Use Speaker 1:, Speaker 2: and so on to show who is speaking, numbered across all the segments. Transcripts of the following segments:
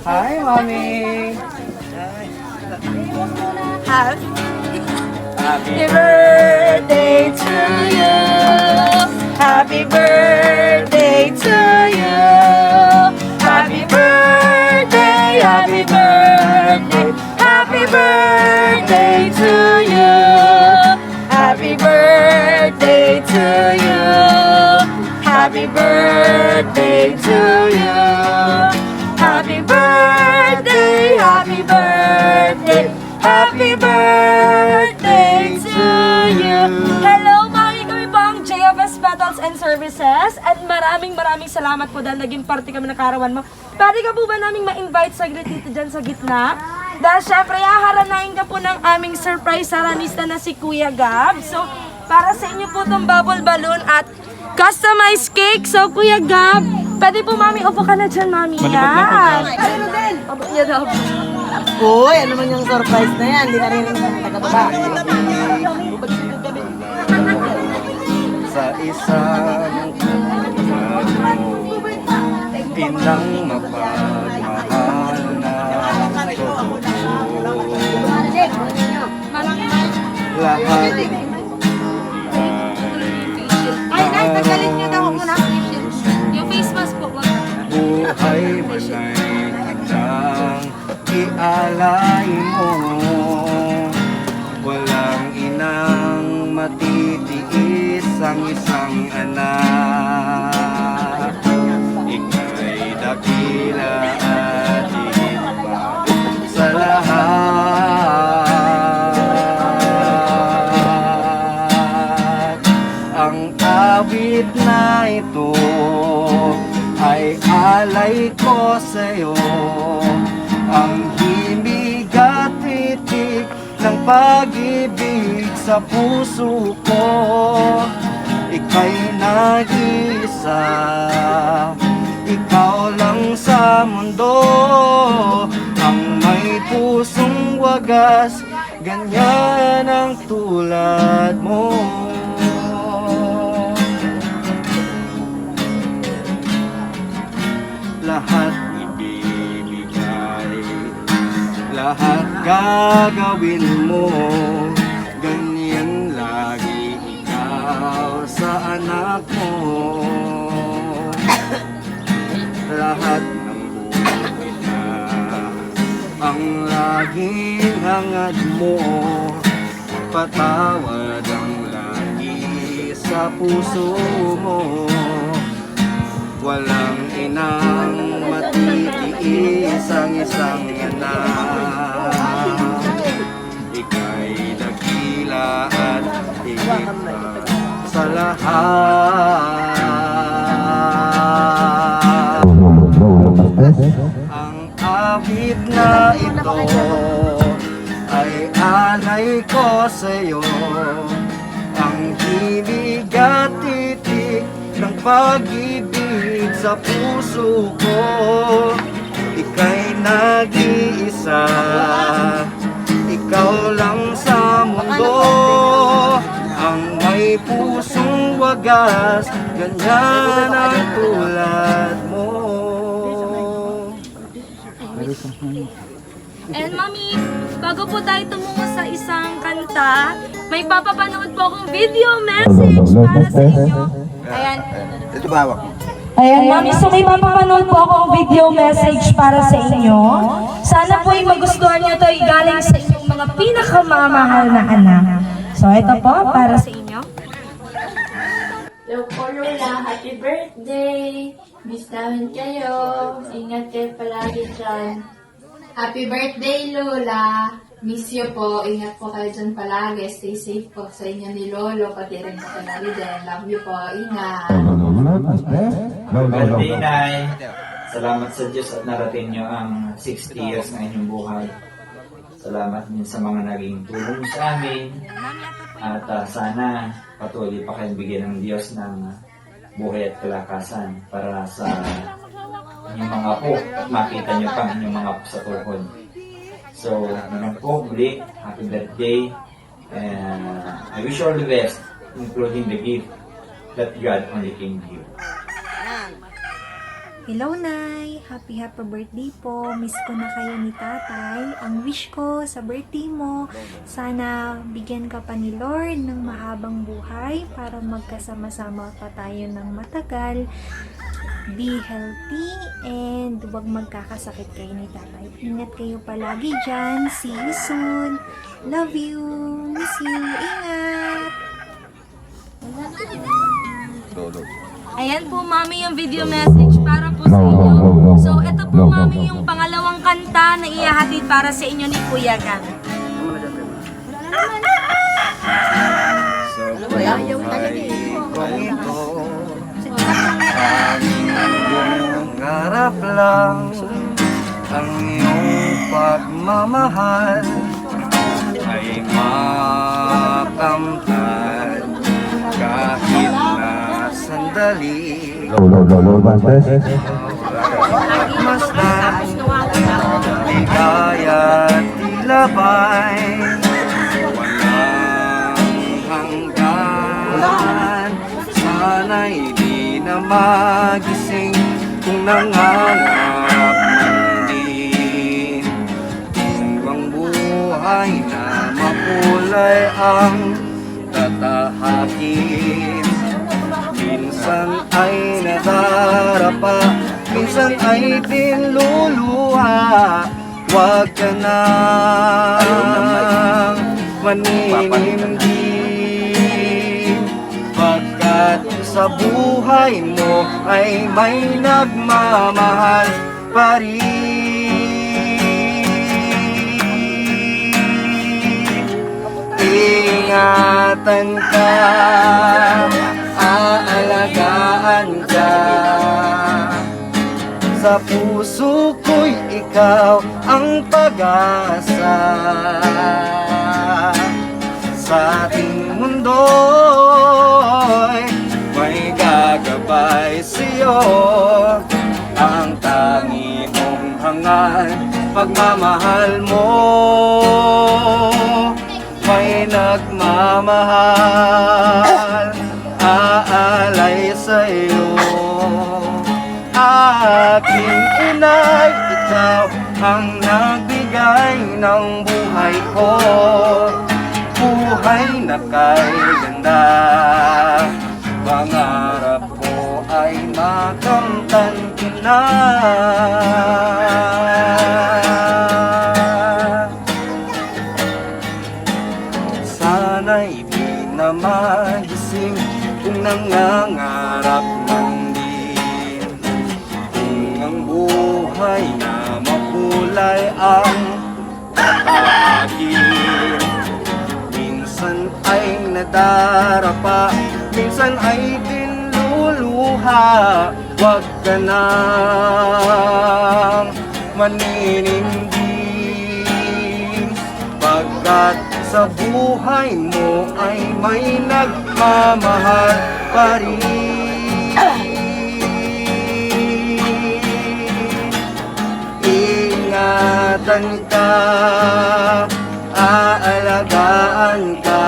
Speaker 1: Hi, Mommy!
Speaker 2: Happy birthday to you. Happy birthday to you. Happy birthday, happy birthday. Happy birthday to you. Happy birthday to you. Happy birthday to you. Happy birthday, happy birthday. Happy birthday to you! Hello, mami! Kami po ang JFS Metals and Services at maraming salamat po dahil naging parte kami ng karawan mo. Pwede ka po ba naming ma-invite saglit dito dyan sa gitna? Dahil syempre, haharanain ka po ng aming surprise haranista na si Kuya Gab. So, para sa inyo po itong bubble balloon at customized cake. So, Kuya Gab, pwede po mami, upo ka na dyan, mami. Yan! Ano din? Opo, yan daw.
Speaker 3: Uy, ano man yung surprise na yan? Hindi na rin yung taga-baba.
Speaker 1: Sa isang inang mapagmahal na lahat
Speaker 2: Ay, Nay, tanggalin niyo daw muna. Yung face mask po.
Speaker 1: buhay malay handang ialay mo. Walang inang matitiis ang isang anak. Ika'y dakila at higit pa sa lahat. Ang awit na ito ay alay ko sa'yo. Ang himig at titik ng pag-ibig sa puso ko. Ika'y nag-iisa, ikaw lang sa mundo. Ang may pusong wagas, ganyan ang tulad mo. Lahat ibibigay, lahat gagawin mo. Ganyan lagi ikaw sa anak mo. Lahat ng buhay na ang laging hangad mo. Patawad ang lagi sa puso mo. Walang inang matitiis ang isang anak. Ika'y dakila at higit pa sa lahat. Ang awit na ito ay alay ko sa'yo. Ang himig at titik ng pag-ibig sa puso ko. Ika'y nag-iisa, ikaw lang sa mundo. Ang may pusong wagas, ganyan ang tulad mo.
Speaker 2: And mami, bago po tayo tumungo sa isang kanta, may papapanood po akong video message para sa inyo. Ayan.
Speaker 1: Ito ba hawak?
Speaker 2: Ayan, mami, so may papapanood po akong video message para sa inyo. Sana po ay magustuhan nyo ito ay galing sa inyong mga pinakamamahal na anak. So ito po, para sa inyo.
Speaker 4: Hello po, Lola. Happy birthday! Miss namin kayo. Ingat kayo palagi dyan. Happy birthday, Lola! Miss you po. Ingat po kayo dyan palagi. Stay safe po sa inyo ni Lolo. Pati rin po palagi din. Love you po. Ingat.
Speaker 5: Birthday, Nay. Salamat sa Diyos at narating nyo ang 60 years ng inyong buhay. Salamat din sa mga naging tulong sa amin. At sana patuloy pa kayong bigyan ng Diyos ng buhay at kalakasan para sa inyong mga apo at makita nyo pa ang inyong mga apo sa tuhod. So, naman po, muli, happy birthday. And I wish you all the best, including the gift that God only can give.
Speaker 6: Hello, Nay! Happy birthday po. Miss ko na kayo ni Tatay. Ang wish ko sa birthday mo, sana bigyan ka pa ni Lord ng mahabang buhay para magkasama-sama pa tayo ng matagal. Be healthy and huwag magkakasakit kayo ni Tatay. Ingat kayo palagi dyan. See you soon. Love you. Miss you. Ingat!
Speaker 2: Ayan po, Mami, yung video message para po sa inyo. So, ito po, Mami, yung pangalawang kanta na ihahatid para sa inyo ni Kuya Gab.
Speaker 1: Sa buhay kong ito, aming ngarap lang ang iyong pagmamahal ay makamtan kahit na sandali. Masdan, ligaya tila ba'y walang hanggan. Sana'y di na magising kung nangangarap man din. Hanggang buhay na makulay ang tatahakin. Minsan ay nadarapa, minsan ay dinluluha. Huwag ka nang maninimdim, pagkat sa buhay mo ay may nagmamahal pa rin. Ingatan ka, aalagaan ka. Sa puso ko'y ikaw ang pag-asa. Sa ating mundo'y may gagabay sa'yo. Ang tangi mong hangal, pagmamahal mo. May nagmamahal, aalay sa'yo. Aking inay, ikaw ang nagbigay ng buhay ko. Buhay na kay ganda, pangarap ko ay makamtan ko na. Sana'y di na magising kung nangangarap man din. Kung ang buhay na makulay ang tatahakin. Minsan ay nadarapa, minsan ay dinluluha. Huwag ka nang maninimdim, pagkat sa buhay mo ay may nagmamahal pa rin. Ingatan ka, aalagaan ka.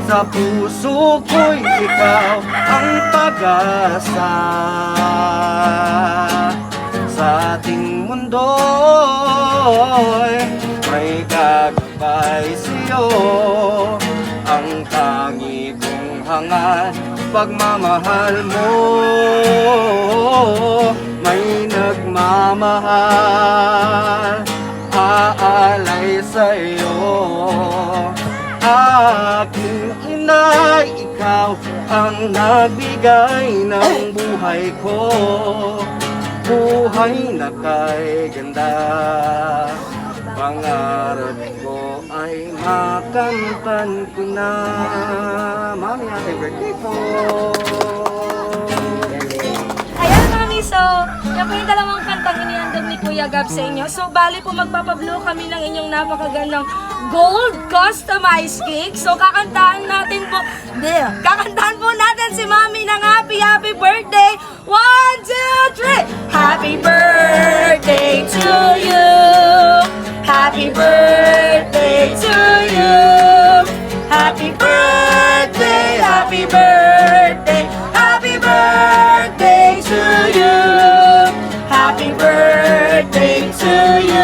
Speaker 1: Sa puso ko'y ikaw ang pag-asa. Sa ating mundo'y may gagabay sa'yo. Ang tangi kong hangal, pagmamahal mo. May nagmamahal, aalay sa'yo. Aking inay, ikaw ang nagbigay ng buhay ko. Buhay na kay ganda, pangarap ko ay makamtan ko na. Mami, happy birthday po!
Speaker 2: Ayan, Mami, so, yan po yung dalawang kantang inihandog ni Kuya Gab sa inyo. So, bali po magpapablow kami ng inyong napakagandang gold customized cake. So, kakantahan po natin si Mami ng happy birthday. 1, 2, 3! Happy birthday to you! Happy birthday to you! Happy birthday, happy birthday, happy birthday to to you.